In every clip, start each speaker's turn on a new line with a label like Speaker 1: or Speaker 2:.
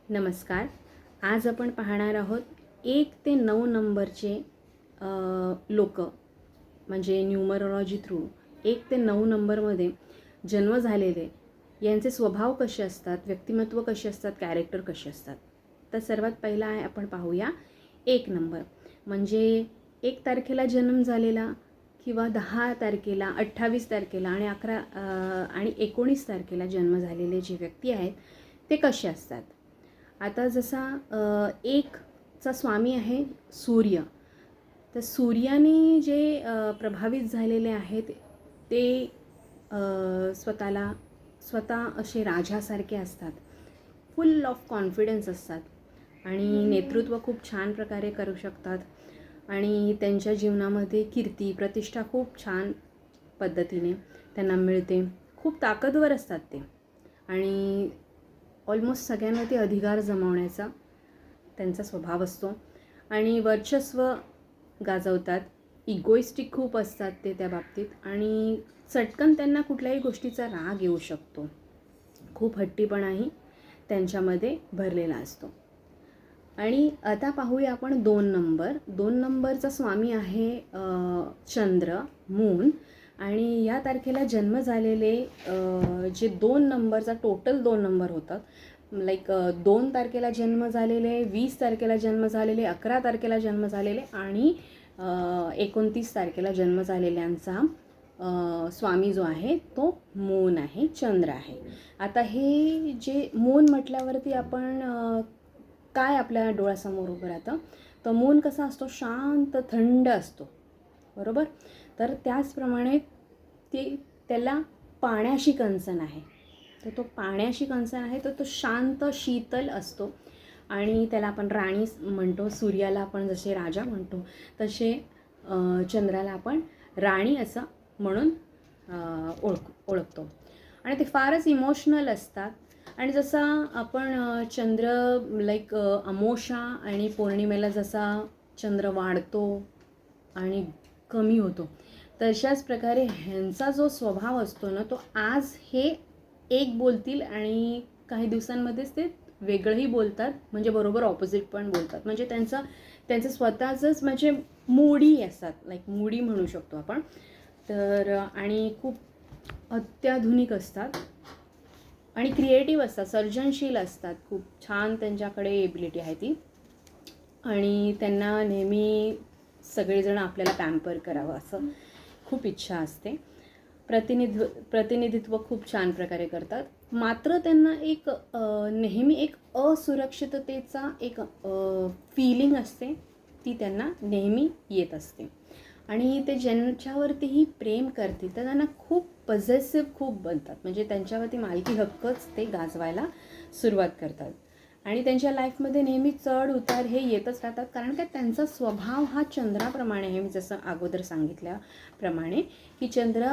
Speaker 1: नमस्कार. आज आपण पाहणार आहोत 1 ते 9 नंबरचे लोक, म्हणजे न्यूमरोलॉजी थ्रू 1 ते 9 नंबरमध्ये जन्म झालेले यांचे स्वभाव कसे असतात, व्यक्तिमत्व कसे असतात, कॅरेक्टर कसे असतात. तर सर्वात पहिला आहे, आपण पाहूया 1 नंबर. म्हणजे 1 तारखेला जन्म झालेला किंवा 10 तारखेला, 28 तारखेला आणि 11 आणि 19 तारखेला जन्म झालेले जे व्यक्ती आहेत ते कसे असतात. आता जसा 1चा स्वामी आहे सूर्य, तर सूर्याने जे प्रभावित झालेले आहेत ते स्वतः असे राजासारखे असतात, फुल ऑफ कॉन्फिडन्स असतात आणि नेतृत्व खूप छान प्रकारे करू शकतात आणि त्यांच्या जीवनामध्ये कीर्ती प्रतिष्ठा खूप छान पद्धतीने त्यांना मिळते. खूप ताकदवर असतात ते आणि ऑलमोस्ट सगळ्यांवरती अधिकार जमवण्याचा त्यांचा स्वभाव असतो आणि वर्चस्व गाजवतात. इगोइस्टिक खूप असतात ते त्या बाबतीत आणि चटकन त्यांना कुठल्याही गोष्टीचा राग येऊ शकतो. खूप हट्टीपणाही त्यांच्यामध्ये भरलेला असतो. आणि आता पाहूया आपण 2 नंबर. 2 नंबरचा स्वामी आहे चंद्र, मून. आणि या तारखेला जन्म झालेले जे 2 नंबरचा टोटल 2 नंबर होतात, लाईक 2 तारखेला जन्म झालेले, 20 तारखेला जन्म झालेले, 11 तारखेला जन्म झालेले आणि 29 तारखेला जन्म झालेल्यांचा स्वामी जो आहे तो मून आहे, चंद्र आहे. आता हे जे मून म्हटल्यावरती आपण काय आपल्या डोळ्यासमोर उभं राहतं, तर मून कसा असतो, शांत थंड असतो, बरोबर. तर त्याचप्रमाणे त्याला पाण्याशी कंसन आहे, तर तो पाण्याशी कंसन आहे, तर तो शांत शीतल असतो आणि त्याला आपण राणी म्हणतो. सूर्याला आपण जसे राजा म्हणतो तसे चंद्राला आपण राणी असं म्हणून ओळखतो आणि ते फारच इमोशनल असतात. आणि जसा आपण चंद्र लाईक अमावस्या आणि पौर्णिमेला जसा चंद्र वाढतो आणि कमी होतो, तशाच प्रकारे ह्यांचा जो स्वभाव असतो ना, तो आज हे एक बोलतील आणि काही दिवसांमध्येच ते वेगळंही बोलतात, म्हणजे बरोबर ऑपोजिट पण बोलतात. म्हणजे त्यांचं स्वतःचंच म्हणजे मूडी असतात, लाईक मूडी म्हणू शकतो आपण. तर आणि खूप अत्याधुनिक असतात आणि क्रिएटिव्ह असतात, सर्जनशील असतात. खूप छान त्यांच्याकडे एबिलिटी आहे ती आणि त्यांना नेहमी सगळेजण आपल्याला पॅम्पर करावं असं खूप इच्छा असते. प्रतिनिधित्व खूप छान प्रकारे करतात. मात्र त्यांना एक नेहमी एक असुरक्षिततेचा एक फीलिंग असते, ती त्यांना नेहमी येत असते. आणि ते ज्यांच्यावरतीही प्रेम करतील तर त्यांना खूप पॉझेसिव्ह खूप बनतात, म्हणजे त्यांच्यावरती मालकी हक्कच ते गाजवायला सुरुवात करतात. आणि त्यांच्या लाईफमध्ये नेहमी चढ उतार हे येतच राहतात, कारण का त्यांचा स्वभाव हा चंद्राप्रमाणे आहे. मी जसं अगोदर सांगितल्याप्रमाणे की चंद्र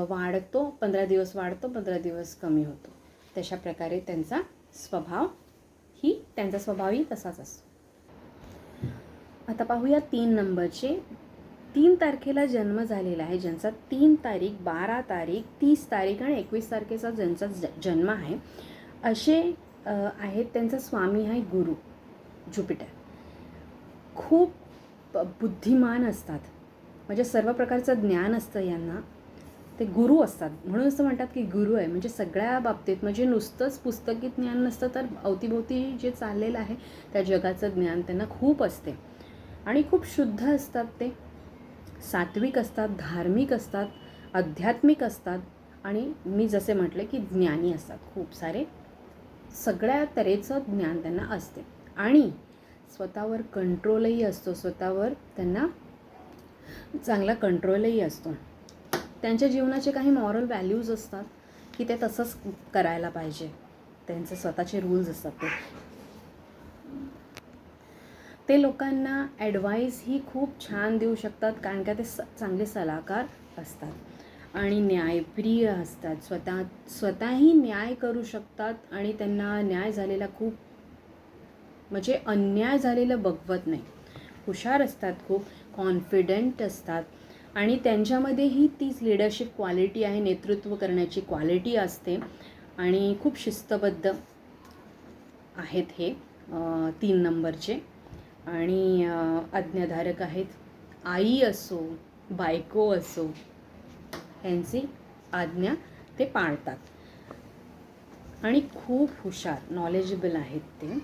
Speaker 1: वाढतो, 15 दिवस वाढतो, 15 दिवस कमी होतो, तशा प्रकारे त्यांचा स्वभावही तसाच असतो. आता पाहूया 3 नंबरचे. 3 तारखेला जन्म झालेला आहे ज्यांचा, 3 तारीख, 12 तारीख, 30 तारीख आणि 21 तारखेचा ज्यांचा जन्म आहे, असे आहेत. त्यांचा स्वामी आहे गुरु, ज्युपिटर. खूप बुद्धिमान असतात, म्हणजे सर्व प्रकारचं ज्ञान असतं यांना. ते गुरु असतात, म्हणून असं म्हणतात की गुरु आहे, म्हणजे सगळ्या बाबतीत, म्हणजे नुसतंच पुस्तकी ज्ञान नसतं, तर अवतीभोवती जे चाललेलं आहे त्या जगाचं ज्ञान त्यांना खूप असते. आणि खूप शुद्ध असतात, ते सात्विक असतात, धार्मिक असतात, आध्यात्मिक असतात आणि मी जसे म्हटले की ज्ञानी असतात. खूप सारे सगळ्या तऱ्हेचं ज्ञान त्यांना असते आणि स्वतःवर कंट्रोलही असतो, स्वतःवर त्यांना चांगला कंट्रोलही असतो. त्यांच्या जीवनाचे काही मॉरल व्हॅल्यूज असतात की ते तसंच करायला पाहिजे, त्यांचे स्वतःचे रूल्स असतात. ते लोकांना ॲडवाईसही खूप छान देऊ शकतात, कारण का ते चांगले सलाहकार असतात आणि न्यायप्रिय असतात. स्वतःही न्याय करू शकतात आणि त्यांना न्याय झालेला खूप, म्हणजे अन्याय झालेलं बघवत नाही. हुशार असतात, खूप कॉन्फिडंट असतात आणि त्यांच्यामध्येही तीच लीडरशिप क्वालिटी आहे, नेतृत्व करण्याची क्वालिटी असते आणि खूप शिस्तबद्ध आहेत हे 3 नंबरचे. आणि आज्ञाधारक आहेत. आई असो, बायको असो, यांची आज्ञा ते पाळतात आणि खूप हुशार, नॉलेजेबल आहेत ते.